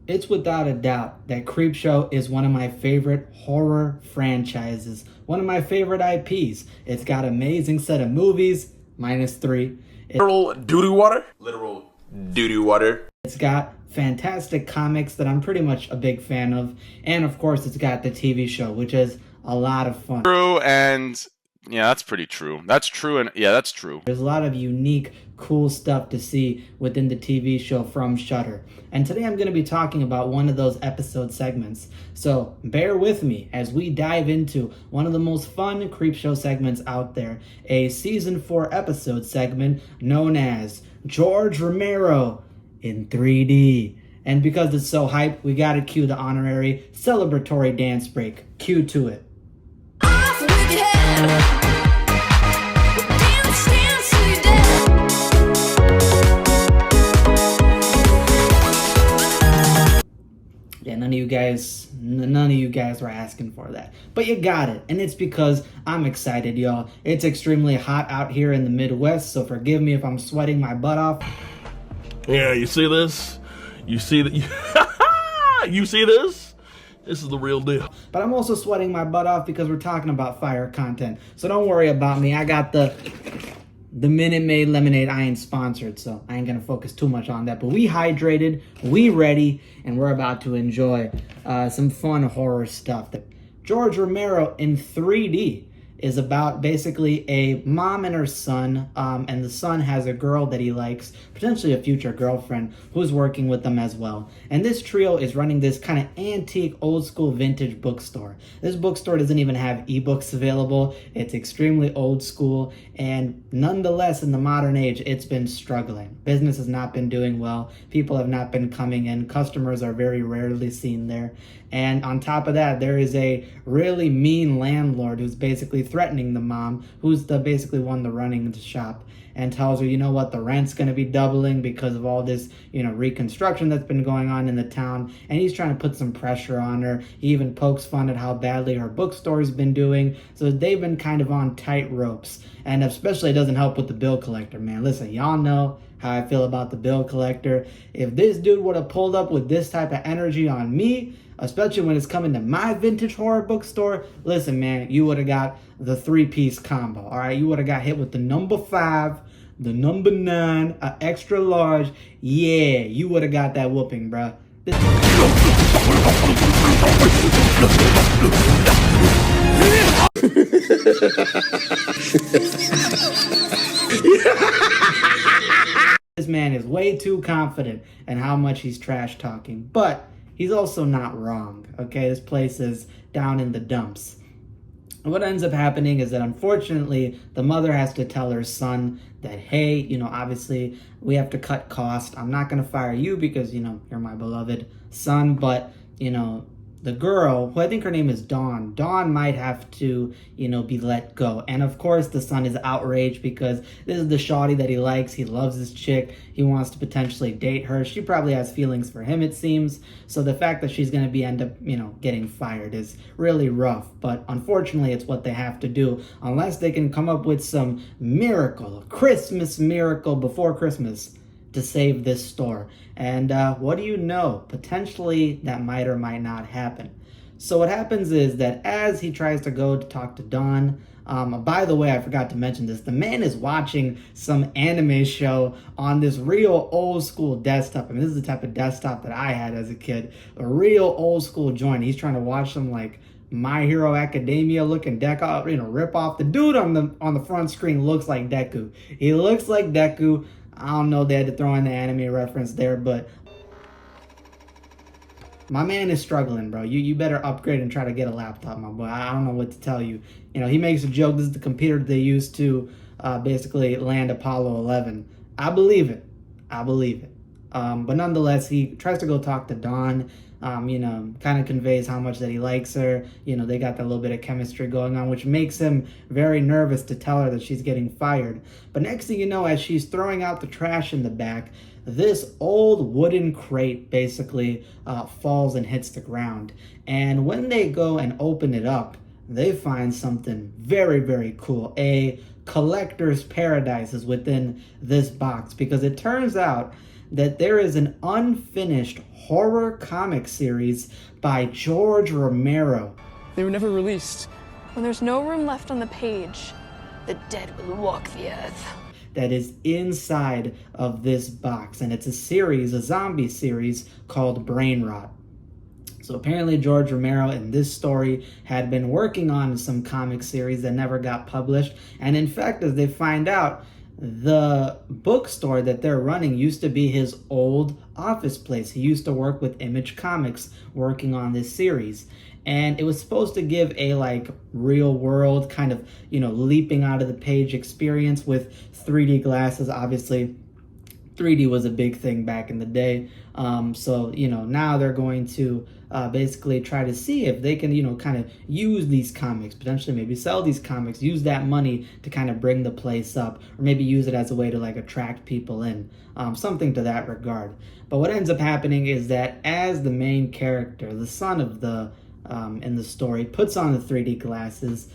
It's without a doubt that Creepshow is one of my favorite horror franchises, one of my favorite IPs. It's got an amazing set of movies, -3. Literal doo-doo water? Literal doo-doo water. It's got fantastic comics that I'm pretty much a big fan of. And of course, it's got the TV show, which is a lot of fun. True, and yeah, that's pretty true. That's true, and yeah, that's true. There's a lot of unique, cool stuff to see within the TV show from Shudder. And today I'm going to be talking about one of those episode segments. So bear with me as we dive into one of the most fun Creepshow segments out there, a season 4 episode segment known as George Romero in 3D. And because it's so hype, we got to cue the honorary celebratory dance break. Cue to it. Off with your head. Dance, dance till you're dead. Yeah, none of you guys were asking for that. But you got it, and it's because I'm excited, y'all. It's extremely hot out here in the Midwest, so forgive me if I'm sweating my butt off. Yeah, you see this? You see that? You see this? This is the real deal. But I'm also sweating my butt off because we're talking about fire content. So don't worry about me. I got the Minute Maid lemonade. I ain't sponsored, so I ain't gonna focus too much on that. But we hydrated, we ready, and we're about to enjoy some fun horror stuff. George Romero in 3D is about basically a mom and her son, and the son has a girl that he likes, potentially a future girlfriend, who's working with them as well. And this trio is running this kind of antique, old school, vintage bookstore. This bookstore doesn't even have ebooks available. It's extremely old school, and nonetheless, in the modern age, it's been struggling. Business has not been doing well. People have not been coming in. Customers are very rarely seen there. And on top of that, there is a really mean landlord who's basically threatening the mom, who's the basically one the running the shop, and tells her, you know what, the rent's going to be doubling because of all this, reconstruction that's been going on in the town. And he's trying to put some pressure on her. He even pokes fun at how badly her bookstore's been doing. So they've been kind of on tight ropes. And especially it doesn't help with the bill collector, man. Listen, y'all know how I feel about the bill collector. If this dude would have pulled up with this type of energy on me, especially when it's coming to my vintage horror bookstore, listen, man, you would have got the 3-piece combo, all right? You would have got hit with the number 5, the number 9, an extra large. Yeah, you would have got that whooping, bruh. This man is way too confident in how much he's trash talking, but he's also not wrong, okay? This place is down in the dumps. What ends up happening is that unfortunately, the mother has to tell her son that, hey, obviously we have to cut cost. I'm not going to fire you because, you're my beloved son, but, the girl, who I think her name is Dawn might have to, be let go. And of course, the son is outraged because this is the shawty that he likes. He loves this chick. He wants to potentially date her. She probably has feelings for him, it seems. So the fact that she's going to end up, getting fired is really rough. But unfortunately, it's what they have to do unless they can come up with some miracle, a Christmas miracle before Christmas to save this store. And what do you know? Potentially that might or might not happen. So what happens is that as he tries to go to talk to Dawn, by the way, I forgot to mention this, the man is watching some anime show on this real old school desktop. I mean, this is the type of desktop that I had as a kid, a real old school joint. He's trying to watch some like My Hero Academia looking Deku, rip off. The dude on the front screen looks like Deku. He looks like Deku. I don't know, they had to throw in the anime reference there, but my man is struggling, bro. You better upgrade and try to get a laptop, my boy. I don't know what to tell you. He makes a joke. This is the computer they used to basically land Apollo 11. I believe it. But nonetheless, he tries to go talk to Dawn. Kind of conveys how much that he likes her. They got that little bit of chemistry going on, which makes him very nervous to tell her that she's getting fired. But next thing you know, as she's throwing out the trash in the back, this old wooden crate basically falls and hits the ground. And when they go and open it up, they find something very, very cool. A collector's paradise is within this box, because it turns out that there is an unfinished horror comic series by George Romero. They were never released. When there's no room left on the page, the dead will walk the earth. That is inside of this box, and it's a series, a zombie series called Brain Rot. So apparently George Romero in this story had been working on some comic series that never got published, and in fact, as they find out, the bookstore that they're running used to be his old office place. He used to work with Image Comics working on this series. And it was supposed to give a like real world kind of, leaping out of the page experience with 3D glasses. Obviously, 3D was a big thing back in the day. So now they're going to basically try to see if they can, kind of use these comics, potentially maybe sell these comics, use that money to kind of bring the place up, or maybe use it as a way to like attract people in, something to that regard. But what ends up happening is that as the main character, the son of the in the story, puts on the 3D glasses,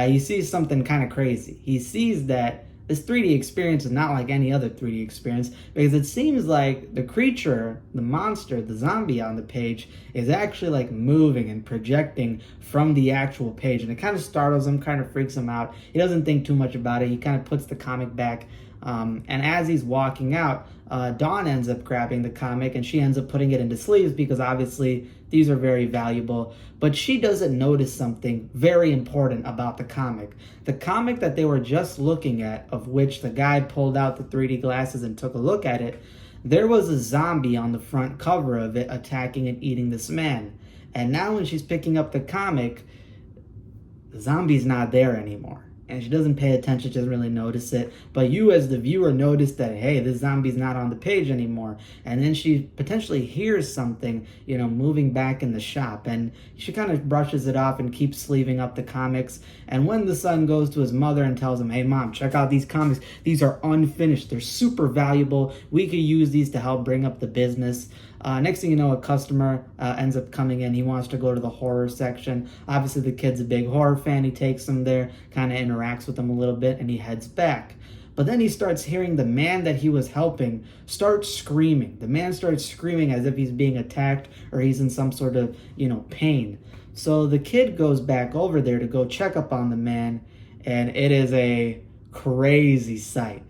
he sees something kind of crazy. He sees that this 3D experience is not like any other 3D experience, because it seems like the creature, the monster, the zombie on the page is actually like moving and projecting from the actual page, and it kind of startles him, kind of freaks him out. He doesn't think too much about it. He kind of puts the comic back, and as he's walking out, Dawn ends up grabbing the comic, and she ends up putting it into sleeves because obviously these are very valuable. But she doesn't notice something very important about the comic. The comic that they were just looking at, of which the guy pulled out the 3D glasses and took a look at it, there was a zombie on the front cover of it attacking and eating this man. And now when she's picking up the comic, the zombie's not there anymore. And she doesn't pay attention, she doesn't really notice it. But you as the viewer notice that, hey, this zombie's not on the page anymore. And then she potentially hears something, moving back in the shop. And she kind of brushes it off and keeps sleeving up the comics. And when the son goes to his mother and tells him, hey, Mom, check out these comics. These are unfinished. They're super valuable. We could use these to help bring up the business. Next thing you know, a customer ends up coming in. He wants to go to the horror section. Obviously, the kid's a big horror fan. He takes him there, kind of interacts with him a little bit, and he heads back. But then he starts hearing the man that he was helping start screaming. The man starts screaming as if he's being attacked or he's in some sort of, pain. So the kid goes back over there to go check up on the man, and it is a crazy sight.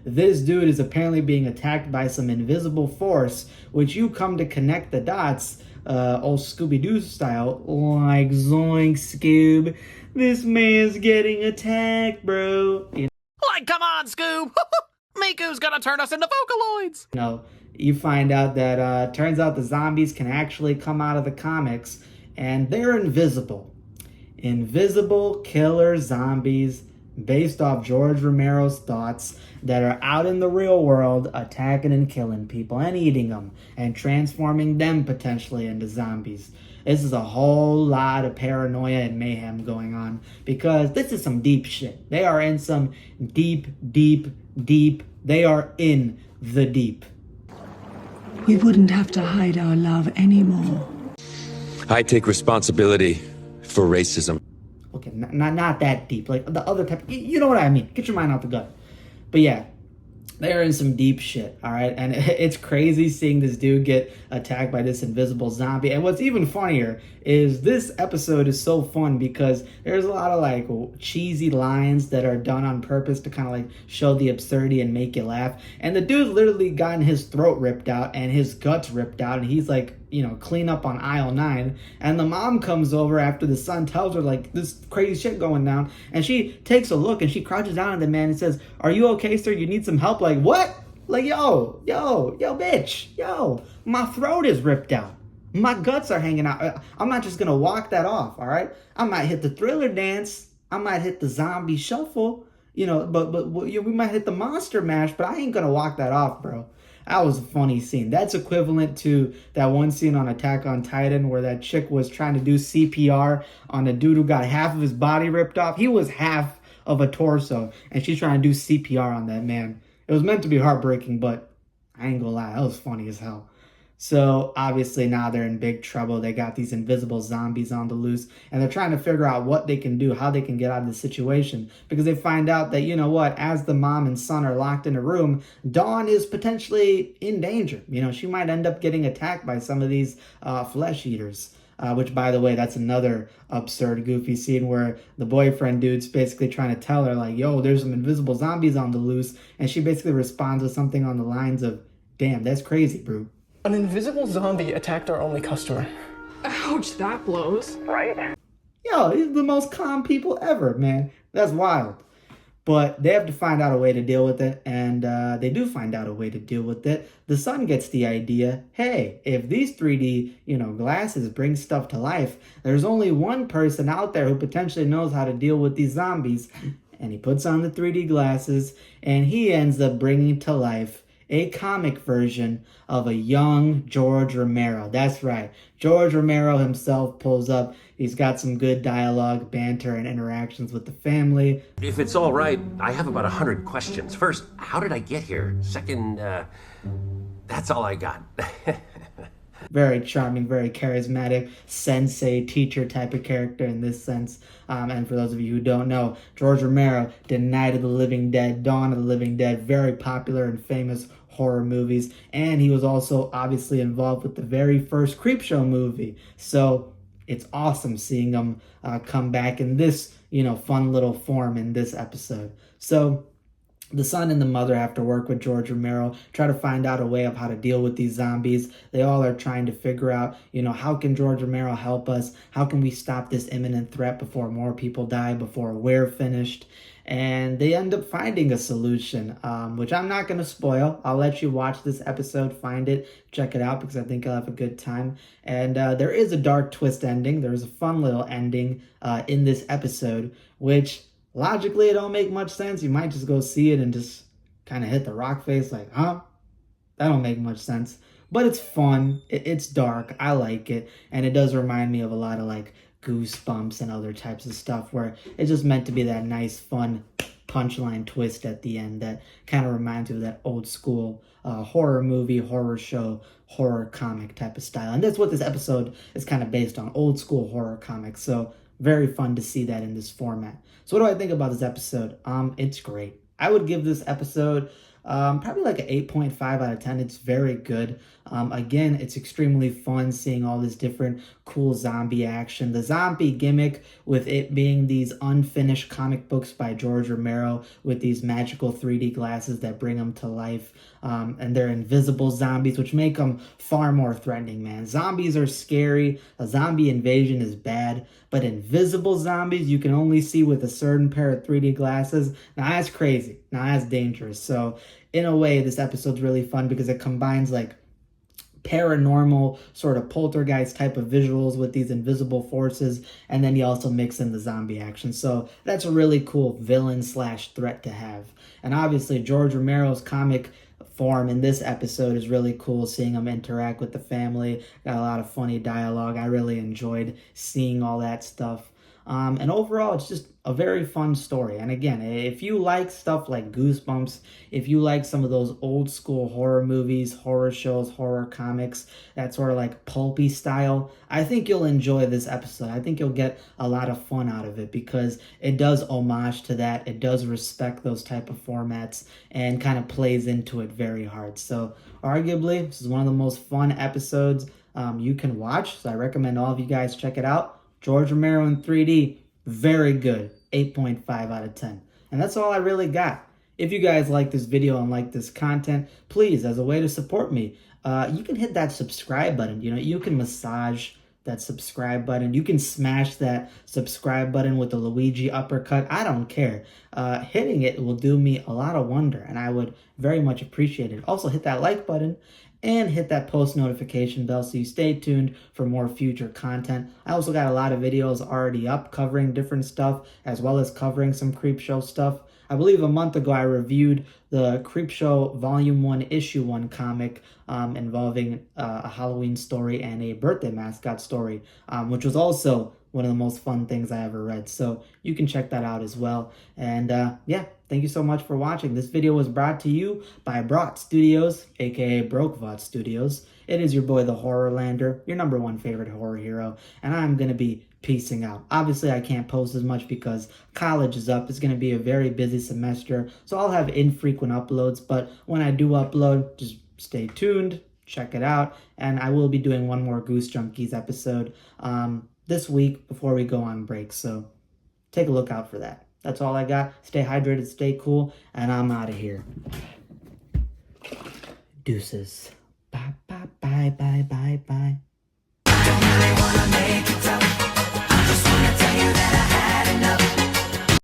This dude is apparently being attacked by some invisible force, which you come to connect the dots, old Scooby-Doo style, like zoink Scoob, this man's getting attacked, bro. Like, come on, Scoob! Miku's gonna turn us into Vocaloids! You find out that turns out the zombies can actually come out of the comics, and they're invisible. Invisible killer zombies based off George Romero's thoughts that are out in the real world attacking and killing people and eating them and transforming them potentially into zombies. This is a whole lot of paranoia and mayhem going on because this is some deep shit. They are in some deep, they are in the deep. We wouldn't have to hide our love anymore. I take responsibility for racism. Okay, not that deep. Like the other type, you know what I mean. Get your mind out the gut. But yeah, they're in some deep shit, all right? And it's crazy seeing this dude get attacked by this invisible zombie. And what's even funnier is this episode is so fun because there's a lot of like cheesy lines that are done on purpose to kind of like show the absurdity and make you laugh. And the dude's literally gotten his throat ripped out and his guts ripped out, and he's like, clean up on aisle 9. And the mom comes over after the son tells her like this crazy shit going down, and she takes a look and she crouches down at the man and says, "Are you okay, sir? You need some help?" Like, what? Like, yo, bitch, my throat is ripped out. My guts are hanging out. I'm not just gonna walk that off, all right? I might hit the Thriller dance. I might hit the zombie shuffle, but we might hit the monster mash, but I ain't gonna walk that off, bro. That was a funny scene. That's equivalent to that one scene on Attack on Titan where that chick was trying to do CPR on a dude who got half of his body ripped off. He was half of a torso, and she's trying to do CPR on that man. It was meant to be heartbreaking, but I ain't gonna lie, that was funny as hell. So obviously now they're in big trouble. They got these invisible zombies on the loose, and they're trying to figure out what they can do, how they can get out of the situation, because they find out that, you know what, as the mom and son are locked in a room, Dawn is potentially in danger. You know, she might end up getting attacked by some of these flesh eaters. Which, by the way, that's another absurd, goofy scene where the boyfriend dude's basically trying to tell her, like, yo, there's some invisible zombies on the loose. And she basically responds with something on the lines of, damn, that's crazy, bro. An invisible zombie attacked our only customer. Ouch, that blows. Right? Yo, these are the most calm people ever, man. That's wild. But they have to find out a way to deal with it, and they do find out a way to deal with it. The son gets the idea, hey, if these 3D, glasses bring stuff to life, there's only one person out there who potentially knows how to deal with these zombies. And he puts on the 3D glasses, and he ends up bringing to life a comic version of a young George Romero. That's right. George Romero himself pulls up. He's got some good dialogue, banter, and interactions with the family. If it's all right, I have about 100 questions. First, how did I get here? Second, that's all I got. Very charming, very charismatic, sensei, teacher type of character in this sense. And for those of you who don't know, George Romero did Night of the Living Dead, Dawn of the Living Dead, very popular and famous horror movies. And he was also obviously involved with the very first Creepshow movie. So it's awesome seeing him come back in this, fun little form in this episode. So the son and the mother have to work with George Romero, try to find out a way of how to deal with these zombies. They all are trying to figure out, how can George Romero help us? How can we stop this imminent threat before more people die, before we're finished? And they end up finding a solution, which I'm not going to spoil. I'll let you watch this episode, find it, check it out, because I think you'll have a good time. And there is a dark twist ending. There's a fun little ending in this episode, which logically it don't make much sense. You might just go see it and just kind of hit the rock face like, huh? That don't make much sense. But it's fun. It's dark. I like it. And it does remind me of a lot of like Goosebumps and other types of stuff where it's just meant to be that nice, fun punchline twist at the end that kind of reminds you of that old school horror movie, horror show, horror comic type of style. And that's what this episode is kind of based on, old school horror comics. So very fun to see that in this format. So what do I think about this episode? It's great. I would give this episode probably like an 8.5 out of 10. It's very good. Again, it's extremely fun seeing all this different cool zombie action. The zombie gimmick with it being these unfinished comic books by George Romero with these magical 3D glasses that bring them to life. And they're invisible zombies, which make them far more threatening, man. Zombies are scary. A zombie invasion is bad. But invisible zombies you can only see with a certain pair of 3D glasses. Now that's crazy. Now that's dangerous. So in a way, this episode's really fun because it combines like paranormal sort of poltergeist type of visuals with these invisible forces, and then you also mix in the zombie action. So that's a really cool villain slash threat to have. And obviously George Romero's comic form in this episode is really cool, seeing him interact with the family. Got a lot of funny dialogue. I really enjoyed seeing all that stuff. And overall, it's just a very fun story. And again, if you like stuff like Goosebumps, if you like some of those old school horror movies, horror shows, horror comics, that sort of like pulpy style, I think you'll enjoy this episode. I think you'll get a lot of fun out of it because it does homage to that. It does respect those type of formats and kind of plays into it very hard. So arguably, this is one of the most fun episodes you can watch. So I recommend all of you guys check it out. George Romero in 3D, very good, 8.5 out of 10. And that's all I really got. If you guys like this video and like this content, please, as a way to support me, you can hit that subscribe button. You can massage that subscribe button. You can smash that subscribe button with the Luigi uppercut. I don't care. Hitting it will do me a lot of wonder, and I would very much appreciate it. Also, hit that like button and hit that post notification bell so you stay tuned for more future content. I also got a lot of videos already up covering different stuff, as well as covering some Creepshow stuff. I believe a month ago, I reviewed the Creepshow Volume 1, Issue 1 comic involving a Halloween story and a birthday mascot story, which was also one of the most fun things I ever read. So you can check that out as well. And yeah, thank you so much for watching. This video was brought to you by Brought Studios, aka Brokevot Studios. It is your boy, the Horrorlander, your #1 favorite horror hero, and I'm going to be peacing out. Obviously, I can't post as much because college is up. It's going to be a very busy semester, so I'll have infrequent uploads, but when I do upload, just stay tuned, check it out, and I will be doing one more Goose Junkies episode this week before we go on break, so take a look out for that. That's all I got. Stay hydrated, stay cool, and I'm out of here. Deuces. Bye, bye, bye, bye, bye, bye.